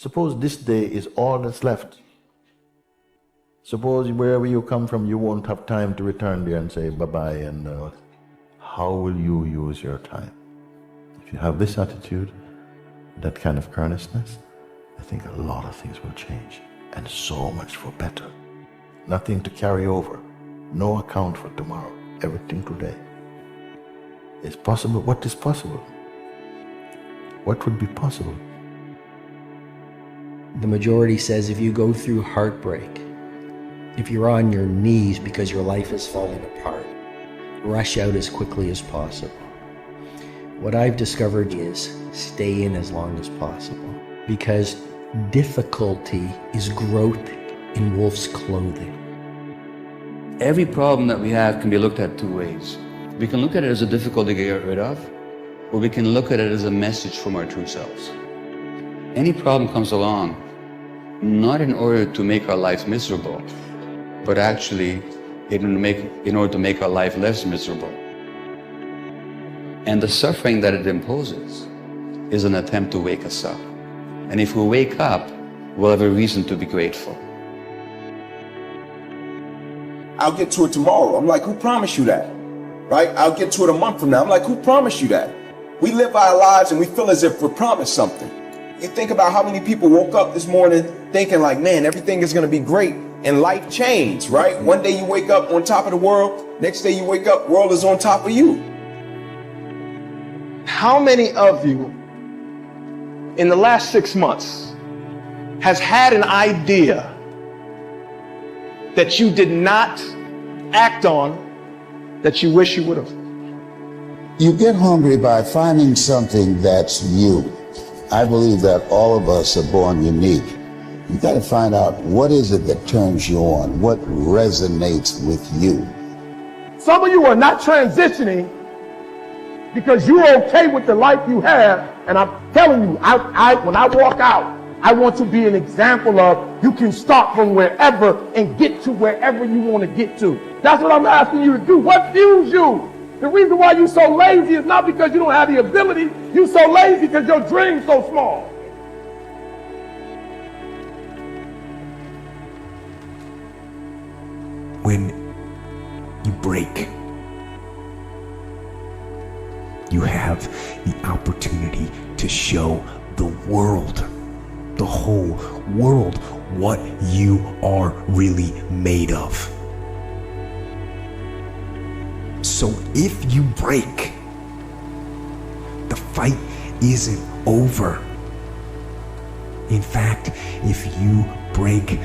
Suppose this day is all that's left. Suppose wherever you come from, you won't have time to return there and say bye-bye. And how will you use your time? If you have this attitude, that kind of earnestness, I think a lot of things will change, and so much for better. Nothing to carry over, no account for tomorrow, everything today. Is possible. What is possible? What would be possible? The majority says if you go through heartbreak, if you're on your knees because your life is falling apart, rush out as quickly as possible. What I've discovered is stay in as long as possible, because difficulty is growth in wolf's clothing. Every problem that we have can be looked at two ways. We can look at it as a difficulty to get rid of, or we can look at it as a message from our true selves. Any problem comes along not in order to make our lives miserable, but actually in order to make our life less miserable. And the suffering that it imposes is an attempt to wake us up. And if we wake up, we'll have a reason to be grateful. I'll get to it tomorrow. I'm like, who promised you that? Right? I'll get to it a month from now. I'm like, who promised you that? We live our lives and we feel as if we're promised something. You think about how many people woke up this morning thinking like, man, everything is going to be great, and life changed, right? One day you wake up on top of the world. Next day you wake up, world is on top of you. How many of you in the last 6 months has had an idea that you did not act on that you wish you would have? You get hungry by finding something that's you. I believe that all of us are born unique. You got to find out what is it that turns you on, what resonates with you. Some of you are not transitioning because you're okay with the life you have. And I'm telling you, when I walk out, I want to be an example of you can start from wherever and get to wherever you want to get to. That's what I'm asking you to do. What fuels you? The reason why you're so lazy is not because you don't have the ability. You're so lazy because your dream's so small. When you break, you have the opportunity to show the world, the whole world, what you are really made of. So if you break, the fight isn't over. In fact, if you break,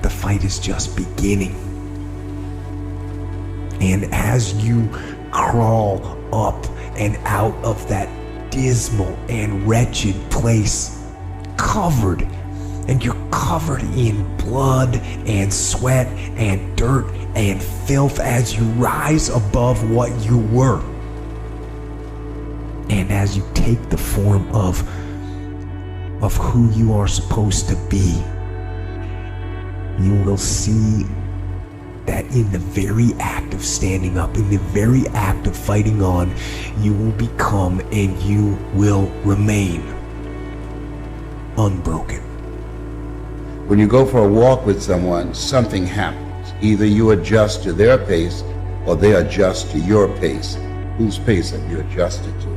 the fight is just beginning. And as you crawl up and out of that dismal and wretched place, covered, and you're covered in blood and sweat and dirt and filth as you rise above what you were. And as you take the form of who you are supposed to be, you will see that in the very act of standing up, in the very act of fighting on, you will become and you will remain unbroken. When you go for a walk with someone, something happens. Either you adjust to their pace or they adjust to your pace. Whose pace have you adjusted to?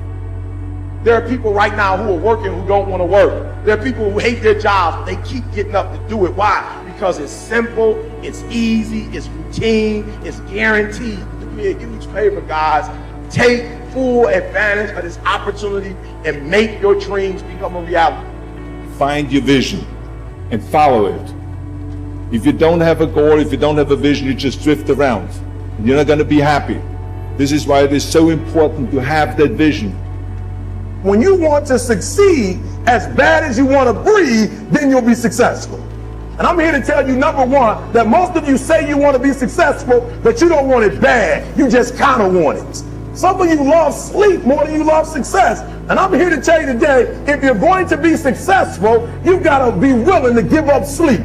There are people right now who are working who don't want to work. There are people who hate their jobs. They keep getting up to do it. Why? Because it's simple, it's easy, it's routine, it's guaranteed. Do me a huge favor, guys. Take full advantage of this opportunity and make your dreams become a reality. Find your vision and follow it. If you don't have a goal, if you don't have a vision, you just drift around. You're not going to be happy. This is why it is so important to have that vision. When you want to succeed as bad as you want to breathe, then you'll be successful. And I'm here to tell you, number one, that most of you say you want to be successful, but you don't want it bad. You just kind of want it. Some of you love sleep more than you love success. And I'm here to tell you today, if you're going to be successful, you've got to be willing to give up sleep.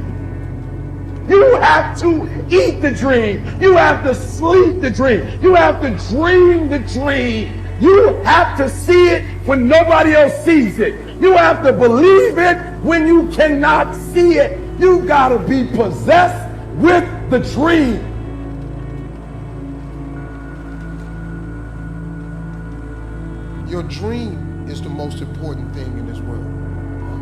You have to eat the dream. You have to sleep the dream. You have to dream the dream. You have to see it when nobody else sees it. You have to believe it when you cannot see it. You gotta be possessed with the dream. Your dream is the most important thing in this world.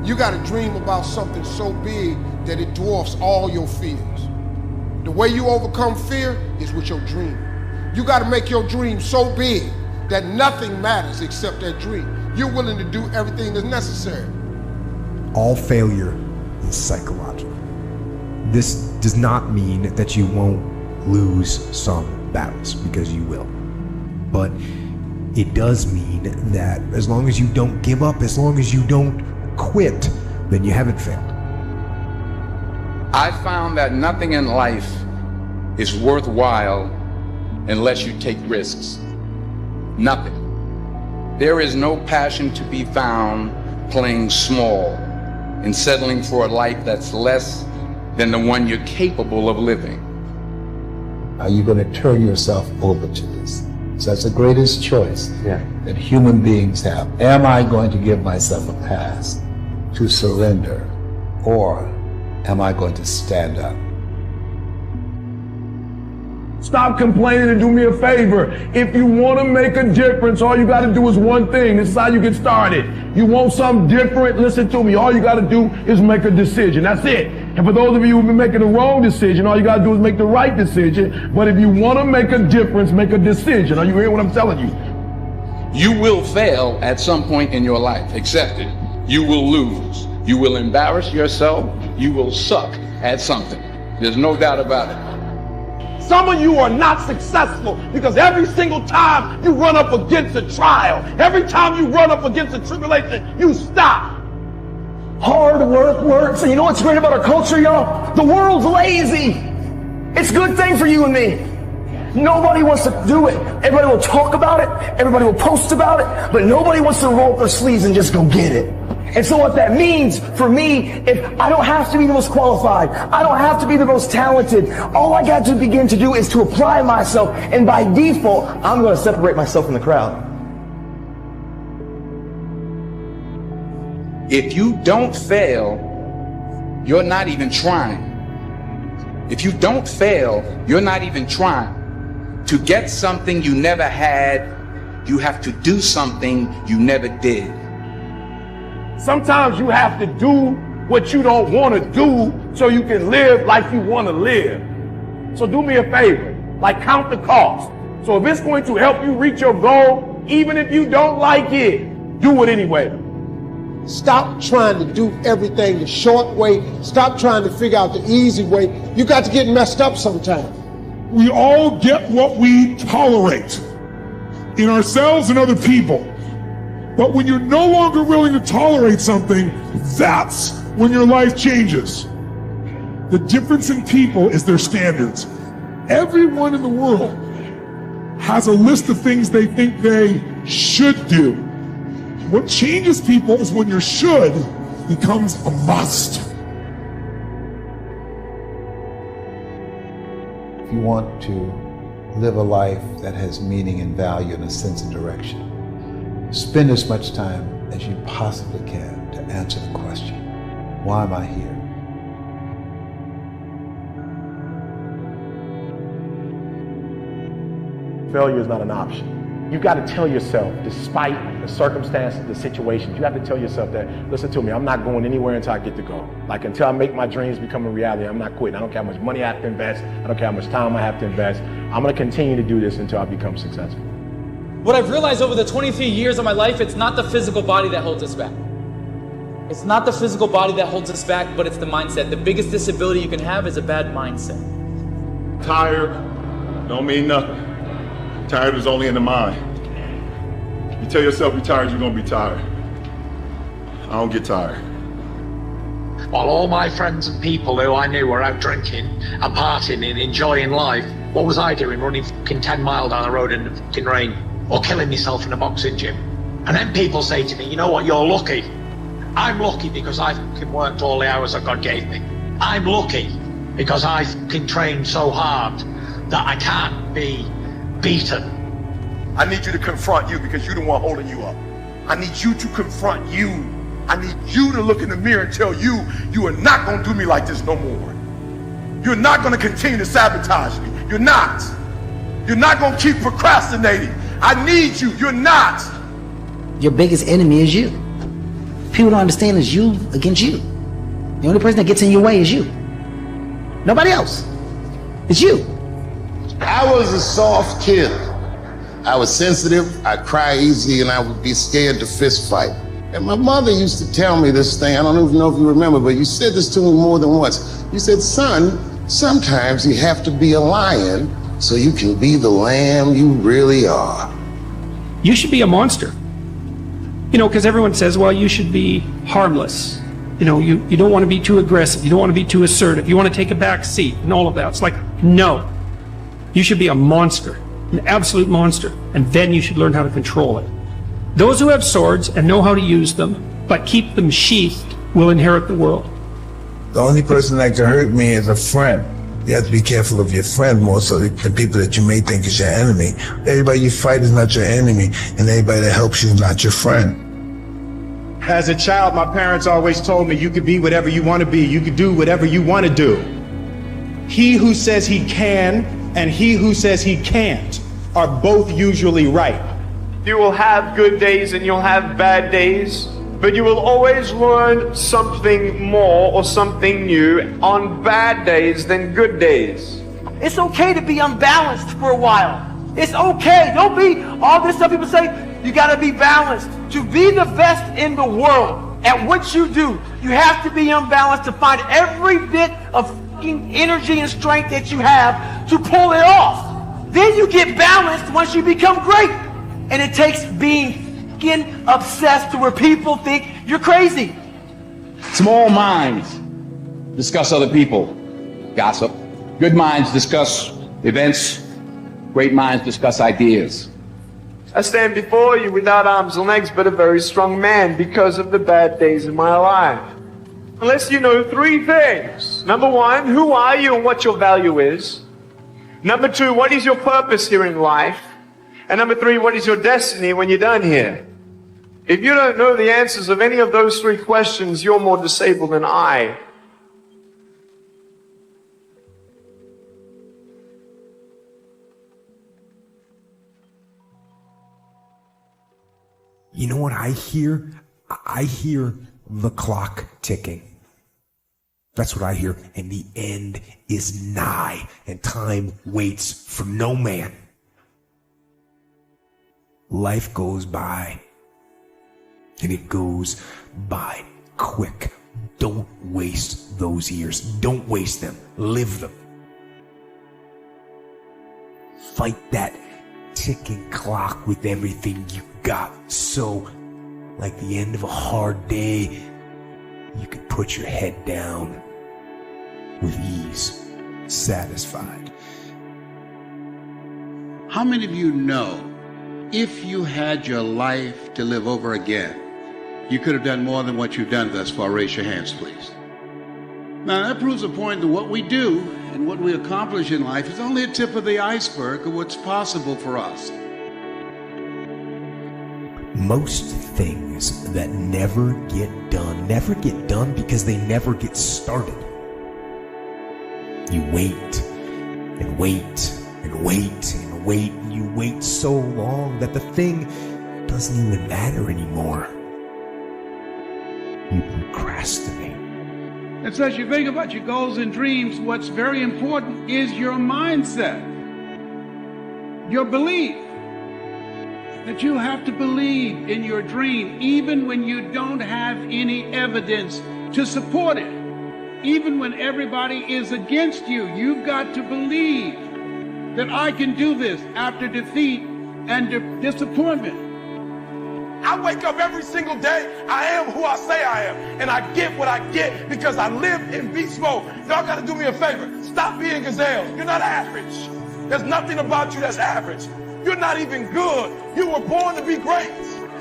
You got to dream about something so big that it dwarfs all your fears. The way you overcome fear is with your dream. You got to make your dream so big that nothing matters except that dream. You're willing to do everything that's necessary. All failure is psychological. This does not mean that you won't lose some battles, because you will. But it does mean that as long as you don't give up, as long as you don't quit, then you haven't failed. I found that nothing in life is worthwhile unless you take risks. Nothing. There is no passion to be found playing small and settling for a life that's less than the one you're capable of living. Are you going to turn yourself over to this? So that's the greatest choice that human beings have. Am I going to give myself a pass to surrender, or am I going to stand up? Stop complaining and do me a favor. If you want to make a difference, all you got to do is one thing. This is how you get started. You want something different? Listen to me. All you got to do is make a decision. That's it. And for those of you who've been making the wrong decision, all you got to do is make the right decision. But if you want to make a difference, make a decision. Are you hearing what I'm telling you? You will fail at some point in your life. Accept it. You will lose. You will embarrass yourself. You will suck at something. There's no doubt about it. Some of you are not successful because every single time you run up against a trial, every time you run up against a tribulation, you stop. Hard work works. And you know what's great about our culture, y'all? The world's lazy. It's a good thing for you and me. Nobody wants to do it. Everybody will talk about it. Everybody will post about it. But nobody wants to roll up their sleeves and just go get it. And so what that means for me, if I don't have to be the most qualified, I don't have to be the most talented, all I got to begin to do is to apply myself, and by default, I'm going to separate myself from the crowd. If you don't fail, you're not even trying. If you don't fail, you're not even trying. To get something you never had, you have to do something you never did. Sometimes you have to do what you don't want to do so you can live like you want to live. So do me a favor, like count the cost. So if it's going to help you reach your goal, even if you don't like it, do it anyway. Stop trying to do everything the short way. Stop trying to figure out the easy way. You got to get messed up sometimes. We all get what we tolerate in ourselves and other people. But when you're no longer willing to tolerate something, that's when your life changes. The difference in people is their standards. Everyone in the world has a list of things they think they should do. What changes people is when your should becomes a must. If you want to live a life that has meaning and value and a sense of direction, spend as much time as you possibly can to answer the question, why am I here? Failure is not an option. You got to tell yourself, despite the circumstances, the situations, you have to tell yourself that, listen to me, I'm not going anywhere until I get to go. Like until I make my dreams become a reality, I'm not quitting. I don't care how much money I have to invest. I don't care how much time I have to invest. I'm going to continue to do this until I become successful. What I've realized over the 23 years of my life, it's not the physical body that holds us back. It's not the physical body that holds us back, but it's the mindset. The biggest disability you can have is a bad mindset. Tired don't mean nothing. Tired is only in the mind. You tell yourself you're tired, you're going to be tired. I don't get tired. While all my friends and people who I knew were out drinking and partying and enjoying life, what was I doing? Running fucking 10 miles down the road in the fucking rain, or killing myself in a boxing gym. And then people say to me, you know what, you're lucky. I'm lucky because I fucking worked all the hours that God gave me. I'm lucky because I fucking trained so hard that I can't be beaten. I need you to confront you because you're the one holding you up. I need you to confront you I need you to look in the mirror and tell you, you are not going to do me like this no more. You're not going to continue to sabotage me. You're not. You're not going to keep procrastinating. I need you. You're not. Your biggest enemy is you. People don't understand it's you against you. The only person that gets in your way is you. Nobody else. It's you. I was a soft kid. I was sensitive, I'd cry easy, and I would be scared to fist fight. And my mother used to tell me this thing, I don't even know if you remember, but you said this to me more than once. You said, son, sometimes you have to be a lion so you can be the lamb you really are. You should be a monster. You know, because everyone says, well, you should be harmless. You know, you don't want to be too aggressive. You don't want to be too assertive. You want to take a back seat and all of that. It's like, no. You should be a monster, an absolute monster. And then you should learn how to control it. Those who have swords and know how to use them, but keep them sheathed, will inherit the world. The only person that can hurt me is a friend. You have to be careful of your friend more so than people that you may think is your enemy. Everybody you fight is not your enemy, and anybody that helps you is not your friend. As a child, my parents always told me you could be whatever you want to be. You could do whatever you want to do. He who says he can and he who says he can't are both usually right. You will have good days and you'll have bad days, but you will always learn something more or something new on bad days than good days. It's okay to be unbalanced for a while. It's okay. Don't be all this stuff people say. You got to be balanced. To be the best in the world at what you do, you have to be unbalanced to find every bit of energy and strength that you have to pull it off. Then you get balanced once you become great. And it takes being obsessed to where people think you're crazy. Small minds discuss other people, gossip. Good minds discuss events. Great minds discuss ideas. I stand before you without arms and legs, but a very strong man because of the bad days in my life. Unless you know three things. Number one, who are you and what your value is? Number two, what is your purpose here in life? And number three, what is your destiny when you're done here? If you don't know the answers of any of those three questions, you're more disabled than I. You know what I hear? I hear the clock ticking. That's what I hear. And the end is nigh, and time waits for no man. Life goes by, and it goes by quick. Don't waste those years. Don't waste them. Live them. Fight that ticking clock with everything you got. So, like the end of a hard day, you can put your head down with ease, satisfied. How many of you know if you had your life to live over again, you could have done more than what you've done thus far? Raise your hands, please. Now, that proves a point that what we do and what we accomplish in life is only a tip of the iceberg of what's possible for us. Most things that never get done because they never get started. You wait and wait and wait and wait, and you wait so long that the thing doesn't even matter anymore. You procrastinate. And so as you think about your goals and dreams, what's very important is your mindset, your belief. That you have to believe in your dream even when you don't have any evidence to support it. Even when everybody is against you, you've got to believe that I can do this after defeat and disappointment. I wake up every single day, I am who I say I am, and I get what I get because I live in beast mode. Y'all gotta do me a favor, stop being gazelles. You're not average. There's nothing about you that's average. You're not even good. You were born to be great.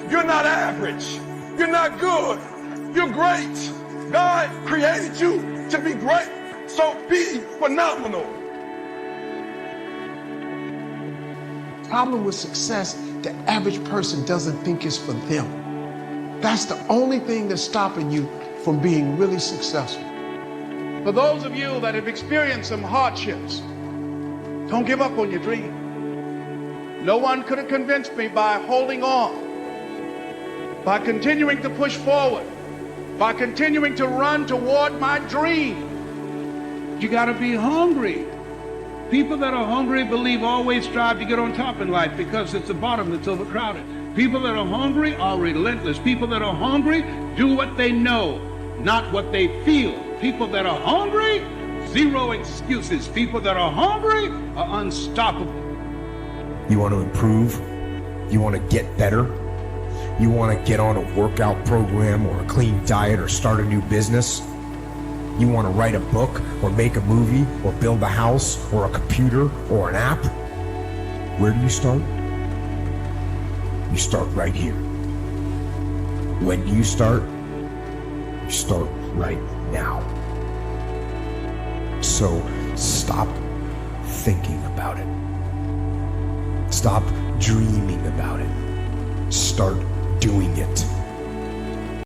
You're not average. You're not good. You're great. God created you to be great. So be phenomenal. Problem with success, the average person doesn't think it's for them. That's the only thing that's stopping you from being really successful. For those of you that have experienced some hardships, don't give up on your dream. No one could have convinced me by holding on, by continuing to push forward, by continuing to run toward my dream. You gotta be hungry. People that are hungry believe always strive to get on top in life because it's the bottom that's overcrowded. People that are hungry are relentless. People that are hungry do what they know, not what they feel. People that are hungry, zero excuses. People that are hungry are unstoppable. You want to improve? You want to get better? You want to get on a workout program or a clean diet or start a new business? You want to write a book or make a movie or build a house or a computer or an app? Where do you start? You start right here. When you start right now. So stop thinking about it. Stop dreaming about it. Start doing it.